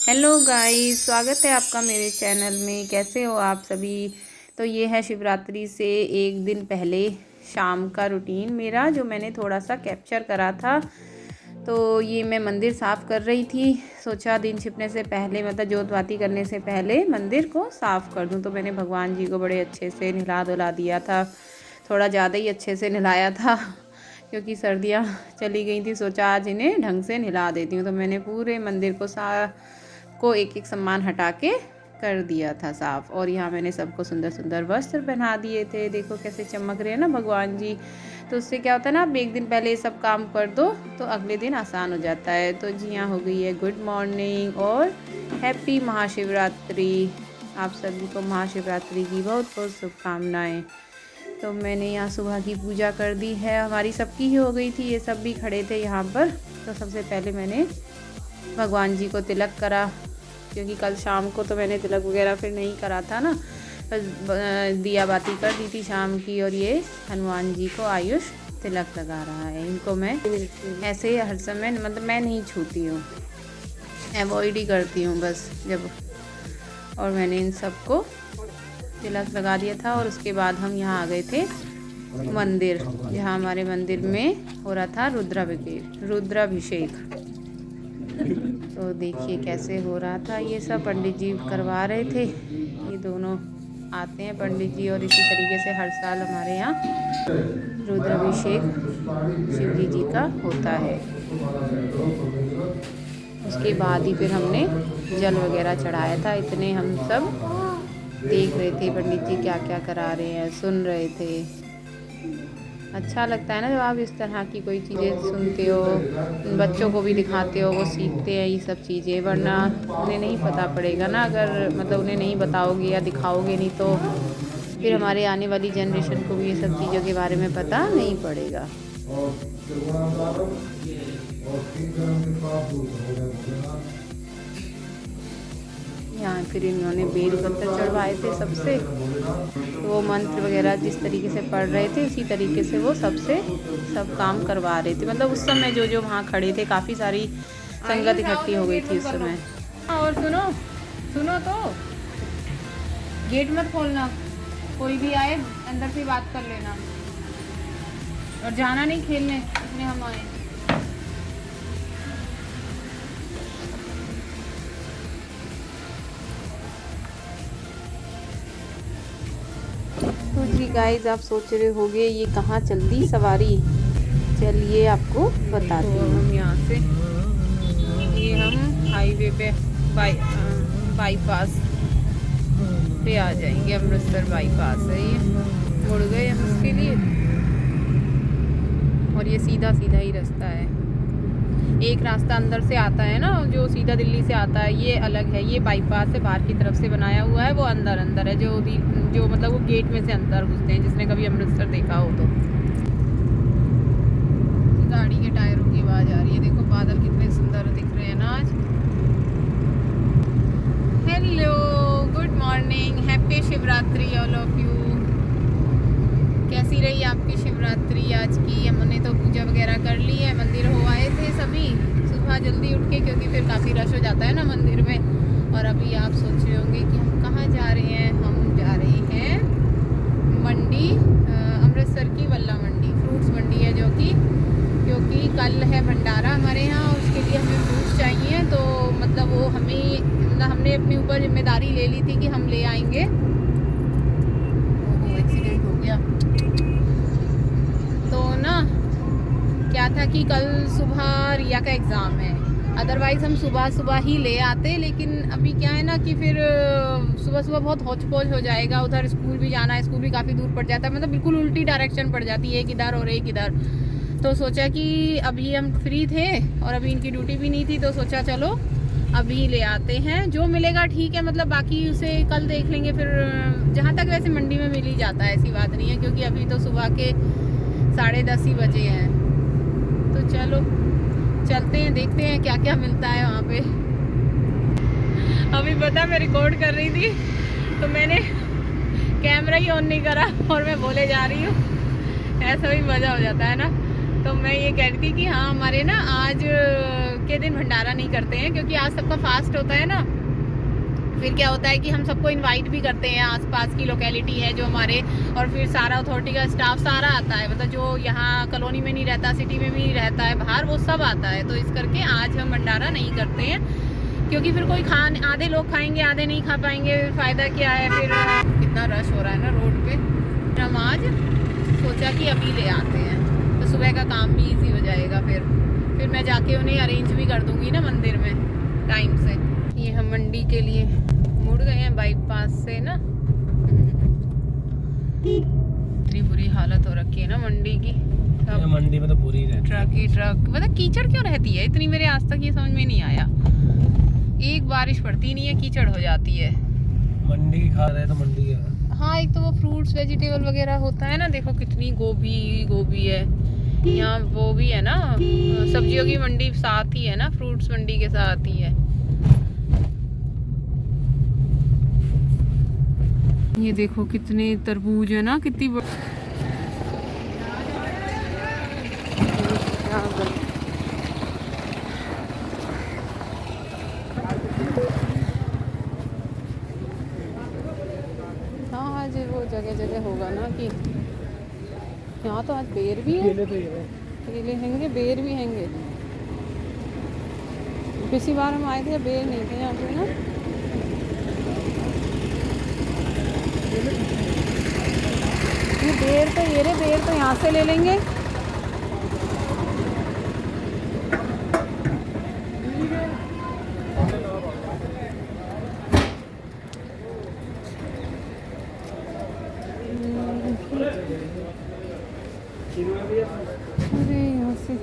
Hello guys, स्वागत है आपका मेरे चैनल में। कैसे हो आप सभी। तो ये है शिवरात्रि से एक दिन पहले शाम का रूटीन मेरा, जो मैंने थोड़ा सा कैप्चर करा था। तो ये मैं मंदिर साफ़ कर रही थी। सोचा दिन छिपने से पहले, मतलब जोत बाती करने से पहले मंदिर को साफ़ कर दूं। तो मैंने भगवान जी को बड़े अच्छे से नहला धुला दिया था। थोड़ा ज़्यादा ही अच्छे से नहलाया था क्योंकि सर्दियाँ चली गई थी। सोचा आज इन्हें ढंग से नहला देती हूँ। तो मैंने पूरे मंदिर को एक एक सामान हटा के कर दिया था साफ़। और यहाँ मैंने सबको सुंदर सुंदर वस्त्र पहना दिए थे। देखो कैसे चमक रहे हैं ना भगवान जी। तो उससे क्या होता है ना, आप एक दिन पहले ये सब काम कर दो तो अगले दिन आसान हो जाता है। तो जी हाँ, हो गई है गुड मॉर्निंग और हैप्पी महाशिवरात्रि। आप सभी को महाशिवरात्रि की बहुत बहुत शुभकामनाएँ। तो मैंने यहाँ सुबह की पूजा कर दी है, हमारी सबकी ही हो गई थी। ये सब भी खड़े थे यहाँ पर। तो सबसे पहले मैंने भगवान जी को तिलक करा, क्योंकि कल शाम को तो मैंने तिलक वगैरह फिर नहीं करा था ना। दिया बाती कर दी थी शाम की। और ये हनुमान जी को आयुष तिलक लगा रहा है। इनको मैं ऐसे हर समय, मतलब मैं नहीं छूती हूँ, अवॉइड ही करती हूँ बस जब। और मैंने इन सबको तिलक लगा दिया था। और उसके बाद हम यहाँ आ गए थे मंदिर, जहाँ हमारे मंदिर में हो रहा था रुद्राभिषेक। तो देखिए कैसे हो रहा था। ये सब पंडित जी करवा रहे थे। ये दोनों आते हैं पंडित जी, और इसी तरीके से हर साल हमारे यहाँ रुद्राभिषेक शिव जी का होता है। उसके बाद ही फिर हमने जल वगैरह चढ़ाया था। इतने हम सब देख रहे थे पंडित जी क्या क्या करा रहे हैं, सुन रहे थे। अच्छा लगता है ना जब आप इस तरह की कोई चीज़ें सुनते हो, बच्चों को भी दिखाते हो, वो सीखते हैं ये सब चीज़ें। वरना उन्हें नहीं पता पड़ेगा ना, अगर मतलब उन्हें नहीं बताओगे या दिखाओगे नहीं तो फिर हमारे आने वाली जनरेशन को भी ये सब चीज़ों के बारे में पता नहीं पड़ेगा। यहाँ फिर इन्होंने बेल पत्तर चढ़वाए थे सबसे। तो वो मंत्र वगैरह जिस तरीके से पढ़ रहे थे उसी तरीके से वो सबसे सब काम करवा रहे थे। मतलब उस समय जो जो वहाँ खड़े थे, काफ़ी सारी संगत इकट्ठी हो गई थी उस समय। और सुनो सुनो, तो गेट मत खोलना, कोई भी आए अंदर से बात कर लेना, और जाना नहीं खेलने, इसमें हम आए। तो जी गाइस, आप सोच रहे होंगे ये कहाँ चल दी सवारी। चलिए आपको बताते हैं। हम यहाँ से, ये हम हाईवे पे बाईपास पे आ जाएंगे। अमृतसर बाईपास है ये, मुड़ गए हम उसके लिए। और ये सीधा सीधा ही रास्ता है। एक रास्ता अंदर से आता है ना, जो सीधा दिल्ली से आता है, ये अलग है। ये बाईपास है, बाहर की तरफ से बनाया हुआ है, वो अंदर अंदर है। जो मतलब वो गेट में से अंदर घुसते हैं, जिसने कभी अमृतसर देखा हो तो। गाड़ी के टायरों की आवाज़ आ रही है। देखो बादल कितने सुंदर दिख रहे हैं ना आज। Hello, good morning, happy Shivratri all of you. कैसी रही आपकी शिवरात्रि आज की। हमने तो पूजा वगैरह कर ली है, मंदिर हो आए थे सभी सुबह जल्दी उठ के, क्योंकि फिर काफ़ी रश हो जाता है ना मंदिर में। और अभी आप सोच रहे होंगे कि हम कहाँ जा रहे हैं। हम जा रहे हैं मंडी, अमृतसर की वल्ला मंडी, फ्रूट्स मंडी है जो कि, क्योंकि कल है भंडारा हमारे यहाँ, उसके लिए हमें फ्रूट्स चाहिए। तो मतलब वो हमने अपने ऊपर जिम्मेदारी ले ली थी कि हम ले आएंगे। एक्सीडेंट हो गया। तो ना क्या था कि कल सुबह रिया का एग्ज़ाम है, अदरवाइज़ हम सुबह सुबह ही ले आते। लेकिन अभी क्या है ना कि फिर सुबह सुबह बहुत हौच पौच हो जाएगा, उधर स्कूल भी जाना है, स्कूल भी काफ़ी दूर पड़ जाता है, मतलब बिल्कुल उल्टी डायरेक्शन पड़ जाती है, एक इधर और एक इधर। तो सोचा कि अभी हम फ्री थे और अभी इनकी ड्यूटी भी नहीं थी, तो सोचा चलो अभी ले आते हैं। जो मिलेगा ठीक है, मतलब बाकी उसे कल देख लेंगे। फिर जहाँ तक वैसे मंडी में मिल ही जाता है, ऐसी बात नहीं है, क्योंकि अभी तो सुबह के 10:30 ही बजे हैं। तो चलो चलते हैं, देखते हैं क्या क्या मिलता है वहाँ पे। अभी पता मैं रिकॉर्ड कर रही थी तो मैंने कैमरा ही ऑन नहीं करा और मैं बोले जा रही हूँ। ऐसा भी मज़ा हो जाता है ना। तो मैं ये कह रही थी कि हाँ, हमारे ना आज के दिन भंडारा नहीं करते हैं, क्योंकि आज सबका फास्ट होता है ना। फिर क्या होता है कि हम सबको इनवाइट भी करते हैं, आसपास की लोकेलिटी है जो हमारे, और फिर सारा अथॉरिटी का स्टाफ सारा आता है, मतलब जो यहाँ कॉलोनी में नहीं रहता, सिटी में भी नहीं रहता है, बाहर वो सब आता है। तो इस करके आज हम भंडारा नहीं करते हैं, क्योंकि फिर कोई आधे लोग खाएंगे, आधे नहीं खा पाएंगे, फ़ायदा क्या है। फिर कितना रश हो रहा है ना रोड पे। हम आज सोचा कि अभी ले आते हैं, तो सुबह का काम भी ईजी हो जाएगा। फिर मैं जाके उन्हें अरेंज भी कर दूँगी ना मंदिर में टाइम से। ये हम मंडी के लिए मुड़ गए हैं बाईपास से ना। इतनी बुरी हालत हो रखी है ना मंडी की। मंडी में तो बुरी रहती है। ट्रक मतलब कीचड़ क्यों रहती है इतनी, मेरे आज तक ये समझ में नहीं आया। एक बारिश पड़ती नहीं है कीचड़ हो जाती है। मंडी की खा रहे हैं तो मंडी है। हाँ, एक तो वो फ्रूट्स वेजिटेबल वगैरह होता है ना, देखो कितनी गोभी है यहाँ। वो भी है ना, सब्जियों की मंडी साथ ही है ना, फ्रूट्स मंडी के साथ ही है। ये देखो कितने तरबूज है ना, कितनी हाँ, आज वो जगह होगा ना कि यहाँ तो आज बेर भी है, केले हैंगे, बेर भी हैंगे। पिछली बार हम आए थे बेर नहीं थे यहाँ पे ना। ये बेर तो यहाँ से ले लेंगे। अरे यहाँ से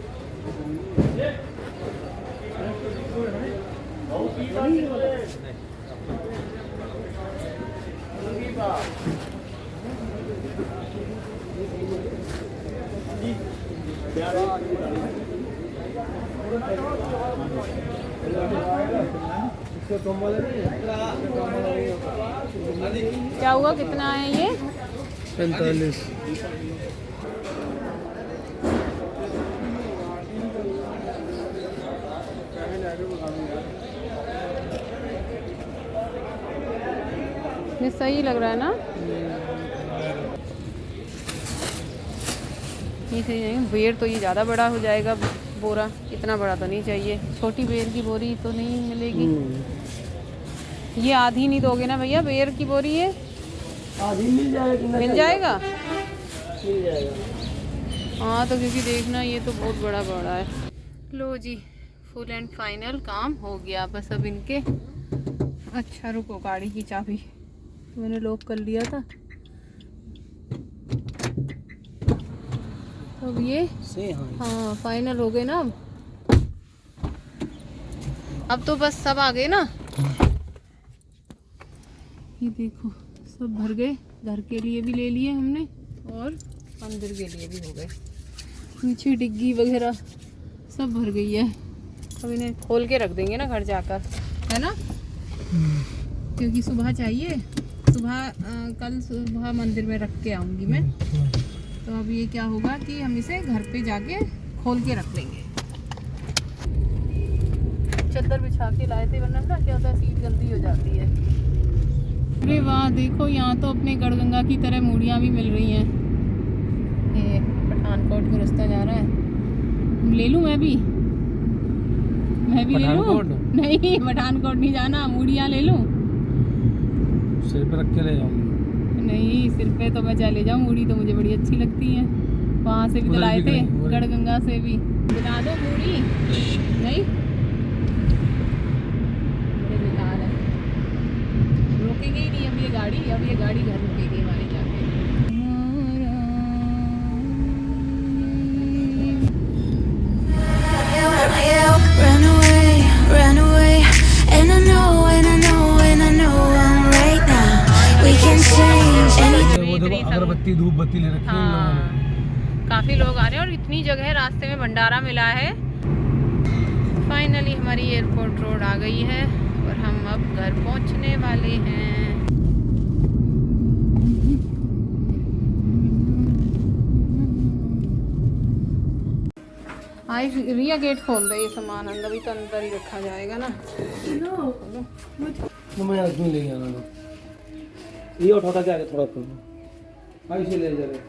क्या हुआ, कितना है ये? 45। ये सही लग रहा है ना? ये सही है। बेर तो ये ज़्यादा बड़ा हो जाएगा बोरा, इतना बड़ा तो नहीं चाहिए। छोटी बेर की बोरी तो नहीं मिलेगी। ये आधी नहीं दोगे ना भैया बेर की बोरी? है आधी मिल जाएगा। मिल जाएगा? मिल जाएगा। हाँ, तो क्योंकि देखना ये तो बहुत बड़ा है। लो जी, फुल एंड फाइनल काम हो गया बस अब इनके। अच्छा रुको, गाड़ी की चाबी मैंने लॉक कर लिया था। अब ये हाँ फाइनल हो गए ना। अब तो बस सब आ गए ना। ये देखो सब भर गए, घर के लिए भी ले लिए हमने और मंदिर के लिए भी हो गए। पीछे डिग्गी वगैरह सब भर गई है। अब इन्हें खोल के रख देंगे ना घर जाकर, है ना? क्योंकि सुबह चाहिए, कल सुबह मंदिर में रख के आऊँगी मैं। तो अब ये क्या होगा कि हम इसे घर पे जाके खोल के रख लेंगे। चद्दर बिछा के लाए थे, वरना ना क्या होता है सीट गंदी हो जाती है। अरे वाह, देखो यहाँ तो अपने गढ़गंगा की तरह मूढ़ियाँ भी मिल रही हैं। ये पठानकोट को रास्ता जा रहा है। ले लूँ मैं भी ले लूँ? नहीं, पठानकोट नहीं जाना, मूढ़ियाँ ले लूँ। सिर पे रख के ले जाऊँ? नहीं, सिर पे तो मैं चले जाऊँ, मूढ़ी तो मुझे बड़ी अच्छी लगती है। वहाँ से भी तो लाए थे, गढ़गंगा से भी। दिला दो मूढ़ी? नहीं, बड़े बेकार है, रोकेंगे ही नहीं अब ये गाड़ी घर रुकेगी हमारी जाके। Run away, and I know I'm right now. We can change anything. अगरबत्ती धूप बत्ती ले रखी है। काफी लोग आ रहे हैं और इतनी जगह रास्ते में भंडारा मिला है। फाइनली हमारी एयरपोर्ट रोड आ गई है और हम अब घर पहुंचने वाले हैं। हाँ रिया गेट खोल दे, ये सामान अंदर भी तो अंदर ही रखा जाएगा ना। तो मैं आदमी ले आना ना, ये उठा के आगे थोड़ा खोलो, ऐसे ले जा रहे।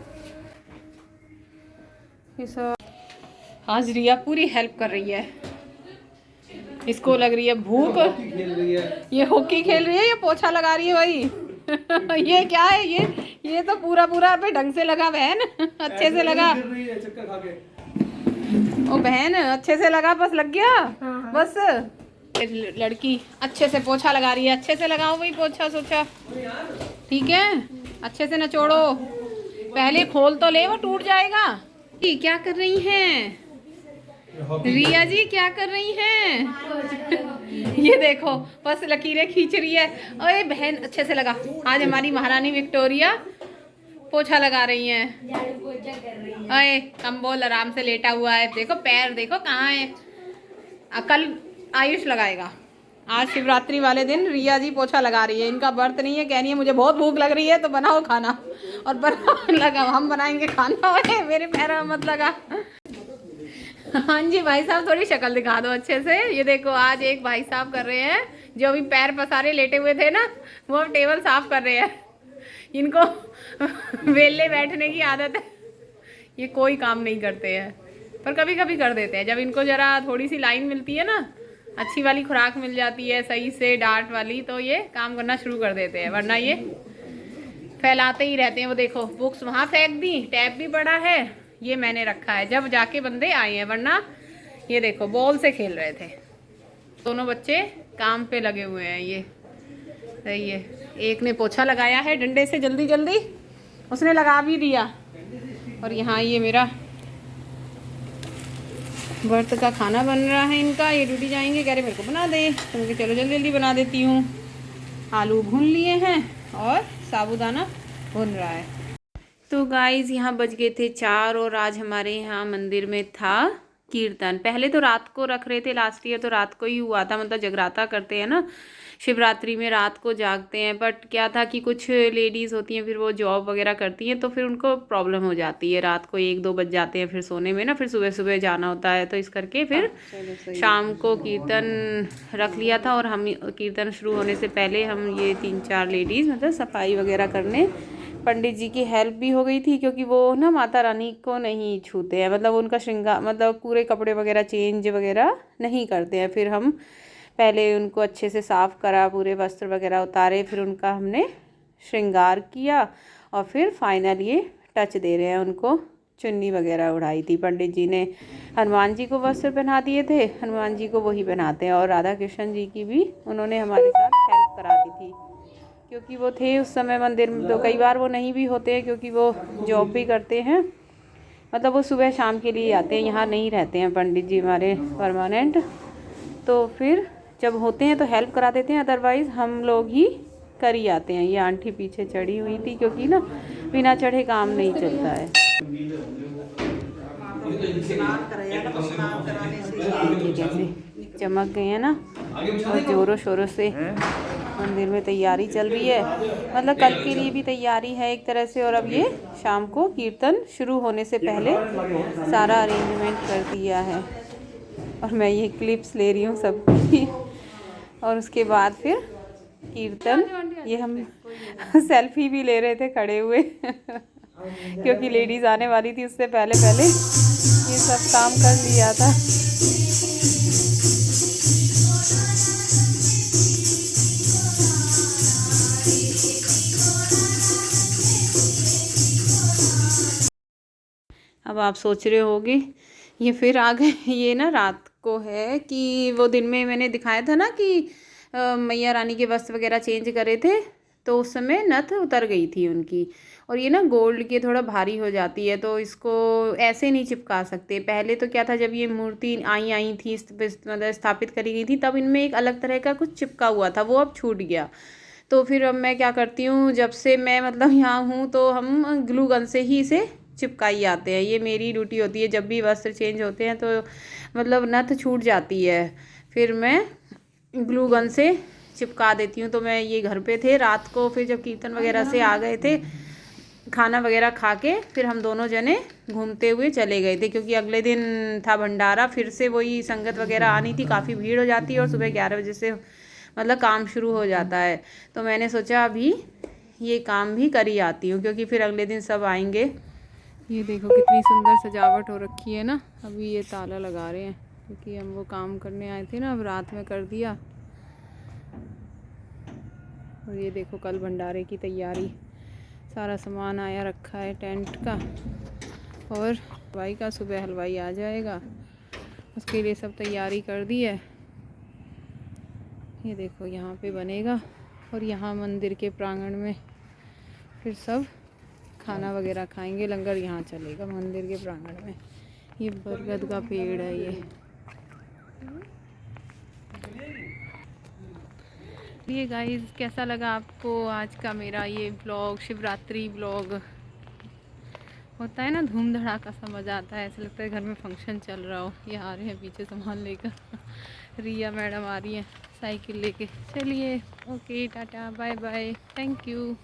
आज रिया पूरी हेल्प कर रही है, इसको लग रही है भूख, खेल रही है, ये हॉकी खेल रही है, ये पोछा लगा रही है भाई। ये क्या है, ये तो पूरा पूरा पे ढंग से लगा बहन, अच्छे से लगा। गिर रही है चक्कर खा के। ओ बहन अच्छे से लगा, बस लग गया। बस लड़की अच्छे से पोछा लगा रही है, अच्छे से लगाओ भाई पोछा सोचा, ठीक है, अच्छे से नचोड़ो, पहले खोल तो ले, वो टूट जाएगा। क्या कर रही हैं रिया जी, क्या कर रही हैं? ये देखो बस लकीरें खींच रही है। अरे बहन अच्छे से लगा, आज हमारी महारानी विक्टोरिया पोछा लगा रही हैं। अरे कम बोल, आराम से लेटा हुआ है, देखो पैर देखो कहाँ है। कल आयुष लगाएगा, आज शिवरात्रि वाले दिन रिया जी पोछा लगा रही है, इनका व्रत नहीं है, कह रही है मुझे बहुत भूख लग रही है तो बनाओ खाना, और लगा हम बनाएंगे खाना। मेरे पैर में मत लगा। हाँ जी भाई साहब, थोड़ी शक्ल दिखा दो अच्छे से। ये देखो आज एक भाई साहब कर रहे हैं, जो अभी पैर पसारे लेटे हुए थे ना, वो अब टेबल साफ कर रहे हैं। इनको वेले बैठने की आदत है, ये कोई काम नहीं करते हैं, पर कभी कभी कर देते हैं। जब इनको जरा थोड़ी सी लाइन मिलती है ना, अच्छी वाली खुराक मिल जाती है सही से डांट वाली, तो ये काम करना शुरू कर देते हैं, वरना ये फैलाते ही रहते हैं। वो देखो बुक्स वहाँ फेंक दी, टैब भी बड़ा है, ये मैंने रखा है जब जाके बंदे आए हैं, वरना ये देखो बॉल से खेल रहे थे। दोनों बच्चे काम पे लगे हुए हैं, ये सही है। एक ने पोछा लगाया है डंडे से, जल्दी जल्दी उसने लगा भी दिया। और यहाँ ये मेरा व्रत का खाना बन रहा है इनका, ये ड्यूटी जाएंगे, कह रहे मेरे को बना दे, तो मुझे चलो जल्दी जल्दी बना देती हूँ। आलू भून लिए हैं और साबूदाना भून रहा है। तो गाइज़ यहाँ बज गए थे 4 और आज हमारे यहाँ मंदिर में था कीर्तन। पहले तो रात को रख रहे थे, लास्ट ईयर तो रात को ही हुआ था, मतलब जगराता करते हैं ना शिवरात्रि में, रात को जागते हैं। बट क्या था कि कुछ लेडीज़ होती हैं, फिर वो जॉब वगैरह करती हैं, तो फिर उनको प्रॉब्लम हो जाती है, रात को 1-2 बज जाते हैं फिर सोने में ना, फिर सुबह सुबह जाना होता है, तो इस करके फिर शाम को कीर्तन रख लिया था। और हम कीर्तन शुरू होने से पहले हम ये 3-4 लेडीज़ मतलब सफाई वगैरह करने, पंडित जी की हेल्प भी हो गई थी, क्योंकि वो ना माता रानी को नहीं छूते हैं, मतलब उनका श्रृंगार, मतलब पूरे कपड़े वगैरह चेंज वगैरह नहीं करते हैं। फिर हम पहले उनको अच्छे से साफ़ करा, पूरे वस्त्र वगैरह उतारे, फिर उनका हमने श्रृंगार किया, और फिर फाइनल ये टच दे रहे हैं उनको, चुन्नी वगैरह उड़ाई थी। पंडित जी ने हनुमान जी को वस्त्र पहना दिए थे, हनुमान जी को वही पहनाते हैं, और राधा कृष्ण जी की भी उन्होंने हमारे साथ हेल्प करा दी थी, क्योंकि वो थे उस समय मंदिर में, तो कई बार वो नहीं भी होते हैं, क्योंकि वो जॉब भी करते हैं, मतलब वो सुबह शाम के लिए आते हैं, यहाँ नहीं रहते हैं पंडित जी हमारे परमानेंट। तो फिर जब होते हैं तो हेल्प करा देते हैं, अदरवाइज़ हम लोग ही कर ही आते हैं। ये आंटी पीछे चढ़ी हुई थी, क्योंकि ना बिना चढ़े काम नहीं चलता है। चमक गए हैं ना, और ज़ोरों शोरों से मंदिर में तैयारी चल रही है, मतलब कल के लिए भी तैयारी है एक तरह से। और अब ये शाम को कीर्तन शुरू होने से पहले सारा अरेंजमेंट कर दिया है, और मैं ये क्लिप्स ले रही हूँ सबकी। और उसके बाद फिर कीर्तन, ये हम सेल्फी भी ले रहे थे खड़े हुए क्योंकि लेडीज़ आने वाली थी, उससे पहले पहले ये सब काम कर लिया था। अब आप सोच रहे होगे ये फिर आ गए, ये ना रात को है कि वो दिन में मैंने दिखाया था ना कि मैया रानी के वस्त्र वगैरह चेंज करे थे, तो उस समय नथ उतर गई थी उनकी, और ये ना गोल्ड के थोड़ा भारी हो जाती है, तो इसको ऐसे नहीं चिपका सकते। पहले तो क्या था, जब ये मूर्ति आई थी मतलब स्थापित करी गई थी, तब इनमें एक अलग तरह का कुछ चिपका हुआ था, वो अब छूट गया। तो फिर अब मैं क्या करती हूँ, जब से मैं मतलब यहाँ हूँ तो हम ग्लू गन से ही इसे चिपकाई आते हैं। ये मेरी ड्यूटी होती है, जब भी वस्त्र चेंज होते हैं तो मतलब नथ छूट जाती है, फिर मैं ग्लू गन से चिपका देती हूँ। तो मैं ये घर पे थे रात को, फिर जब कीर्तन वगैरह से आ गए थे खाना वगैरह खा के फिर हम दोनों जने घूमते हुए चले गए थे, क्योंकि अगले दिन था भंडारा। फिर से वही संगत वगैरह आनी थी, काफ़ी भीड़ हो जाती है और सुबह 11 बजे से मतलब काम शुरू हो जाता है। तो मैंने सोचा अभी ये काम भी कर ही आती हूँ, क्योंकि फिर अगले दिन सब आएंगे। ये देखो कितनी सुंदर सजावट हो रखी है ना। अभी ये ताला लगा रहे हैं, क्योंकि हम वो काम करने आए थे ना, अब रात में कर दिया। और ये देखो कल भंडारे की तैयारी, सारा सामान आया रखा है टेंट का, और हलवाई का सुबह हलवाई आ जाएगा, उसके लिए सब तैयारी कर दी है। ये देखो यहाँ पे बनेगा, और यहाँ मंदिर के प्रांगण में फिर सब खाना वगैरह खाएंगे, लंगर यहाँ चलेगा मंदिर के प्रांगण में। ये बरगद का पेड़ है ये गाइस कैसा लगा आपको आज का मेरा ये ब्लॉग, शिवरात्रि ब्लॉग। होता है ना धूम धड़ाका सा, मज़ा आता है, ऐसा लगता है घर में फंक्शन चल रहा हो। ये आ रहे हैं पीछे सामान लेकर रिया मैडम आ रही हैं साइकिल लेके। चलिए okay, tata bye bye, thank you.